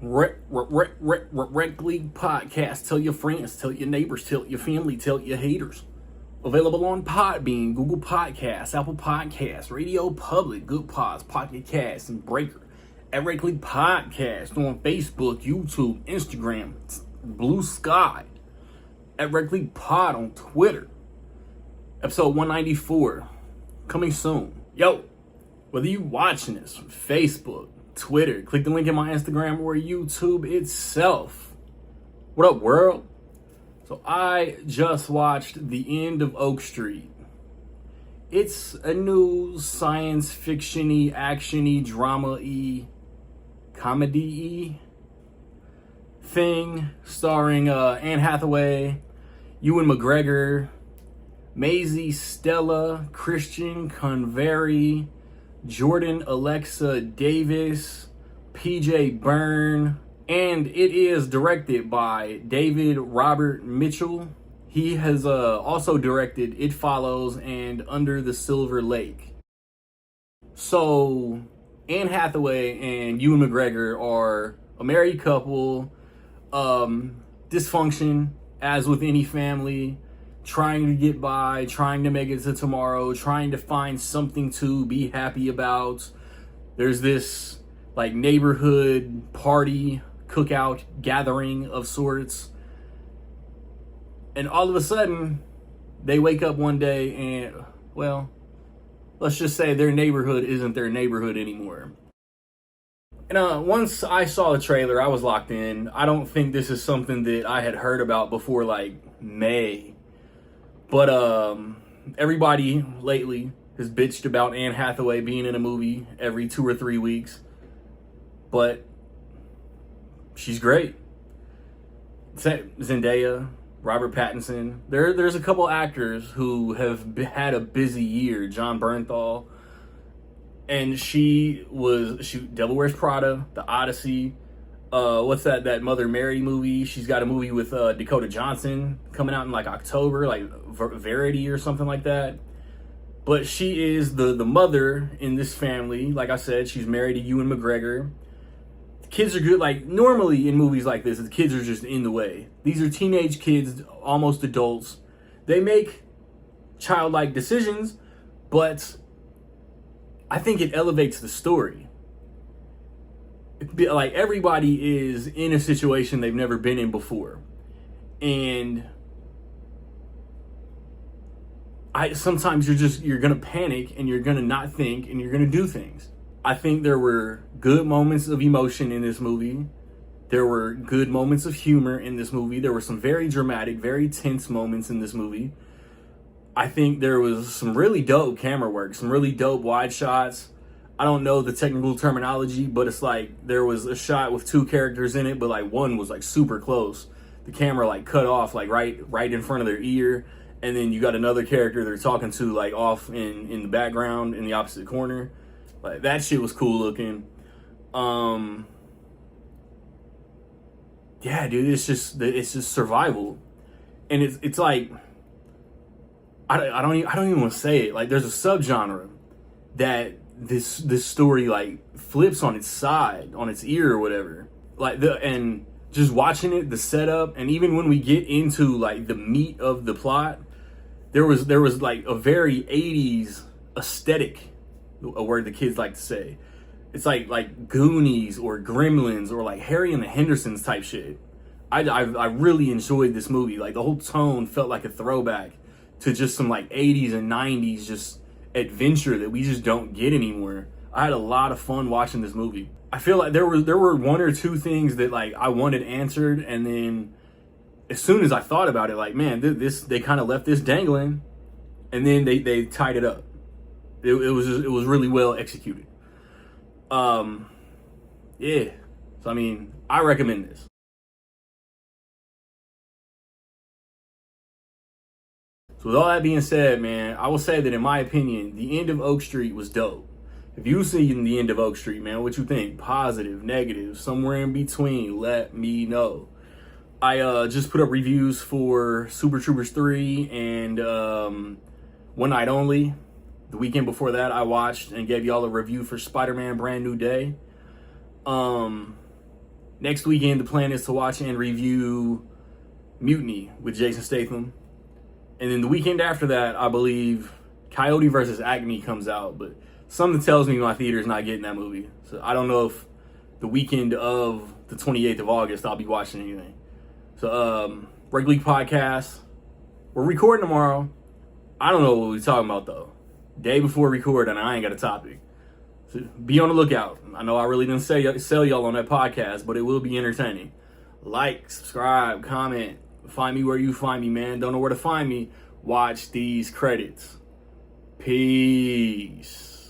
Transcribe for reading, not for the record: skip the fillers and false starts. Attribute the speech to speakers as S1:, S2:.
S1: Rec League Podcast. Tell your friends, tell your neighbors, tell your family, tell your haters. Available on Podbean, Google Podcasts, Apple Podcasts, Radio Public, Good Pods, Pocket Casts, and Breaker. At Rec League Podcast on Facebook, YouTube, Instagram, Blue Sky. At Rec League Pod on Twitter. Episode 194. Coming soon. Yo, whether you watching this from Facebook, Twitter, click the link in my Instagram or YouTube itself. What up, world? So I just watched The End of Oak Street. It's a new science fiction-y, action-y, drama-y, comedy-y thing starring Anne Hathaway, Ewan McGregor, Maisie Stella, Christian Convery, Jordan Alexa Davis, PJ Byrne, and it is directed by David Robert Mitchell. He has also directed It Follows and Under the Silver Lake. So Anne Hathaway and Ewan McGregor are a married couple, dysfunction as with any family, trying to get by, trying to make it to tomorrow, trying to find something to be happy about. There's this like neighborhood party, cookout, gathering of sorts. And all of a sudden, they wake up one day and, well, let's just say their neighborhood isn't their neighborhood anymore. And once I saw the trailer, I was locked in. I don't think this is something that I had heard about before like May. But everybody lately has bitched about Anne Hathaway being in a movie every 2 or 3 weeks. But she's great. Zendaya, Robert Pattinson. There's a couple actors who have had a busy year. Jon Bernthal. And she Devil Wears Prada, The Odyssey. What's that Mother Mary movie? She's got a movie with Dakota Johnson coming out in like October, like Verity or something like that. But she is the mother in this family. Like I said, she's married to Ewan McGregor. The kids are good. Like normally in movies like this, the kids are just in the way. These are teenage kids, almost adults. They make childlike decisions, but I think it elevates the story. Like everybody is in a situation they've never been in before, and sometimes you're gonna panic and you're gonna not think and you're gonna do things. I think there were good moments of emotion in this movie. There were good moments of humor in this movie. There were some very dramatic, very tense moments in this movie. I think there was some really dope camera work, some really dope wide shots. I don't know the technical terminology, but it's like there was a shot with 2 characters in it, but like one was like super close. The camera like cut off like right in front of their ear, and then you got another character they're talking to like off in the background in the opposite corner. Like that shit was cool looking. Yeah, dude, it's just survival, and it's like I don't even want to say it. Like there's a subgenre that this story like flips on its side, on its ear or whatever. And just watching it, the setup, and even when we get into like the meat of the plot, there was like a very 80s aesthetic, a word the kids like to say. It's like Goonies or Gremlins or like Harry and the Hendersons type shit. I really enjoyed this movie. Like the whole tone felt like a throwback to just some like 80s and 90s just adventure that we just don't get anymore. I had a lot of fun watching this movie. I feel like there were 1 or 2 things that like I wanted answered, and then as soon as I thought about it, like man, they kind of left this dangling, and then they tied it up. It was really well executed. Yeah. So I mean, I recommend this. So with all that being said, man, I will say that in my opinion, The End of Oak Street was dope. If you've seen The End of Oak Street, man, what you think? Positive, negative, somewhere in between, let me know. I just put up reviews for Super Troopers 3 and One Night Only. The weekend before that, I watched and gave y'all a review for Spider-Man Brand New Day. Next weekend, the plan is to watch and review Mutiny with Jason Statham. And then the weekend after that, I believe Coyote versus Acme comes out. But something tells me my theater's not getting that movie. So I don't know if the weekend of the 28th of August I'll be watching anything. So, Reg League Podcast. We're recording tomorrow. I don't know what we're talking about, though. Day before recording, I ain't got a topic. So be on the lookout. I know I really didn't sell y'all on that podcast, but it will be entertaining. Like, subscribe, comment. Find me where you find me, man. Don't know where to find me. Watch these credits. Peace.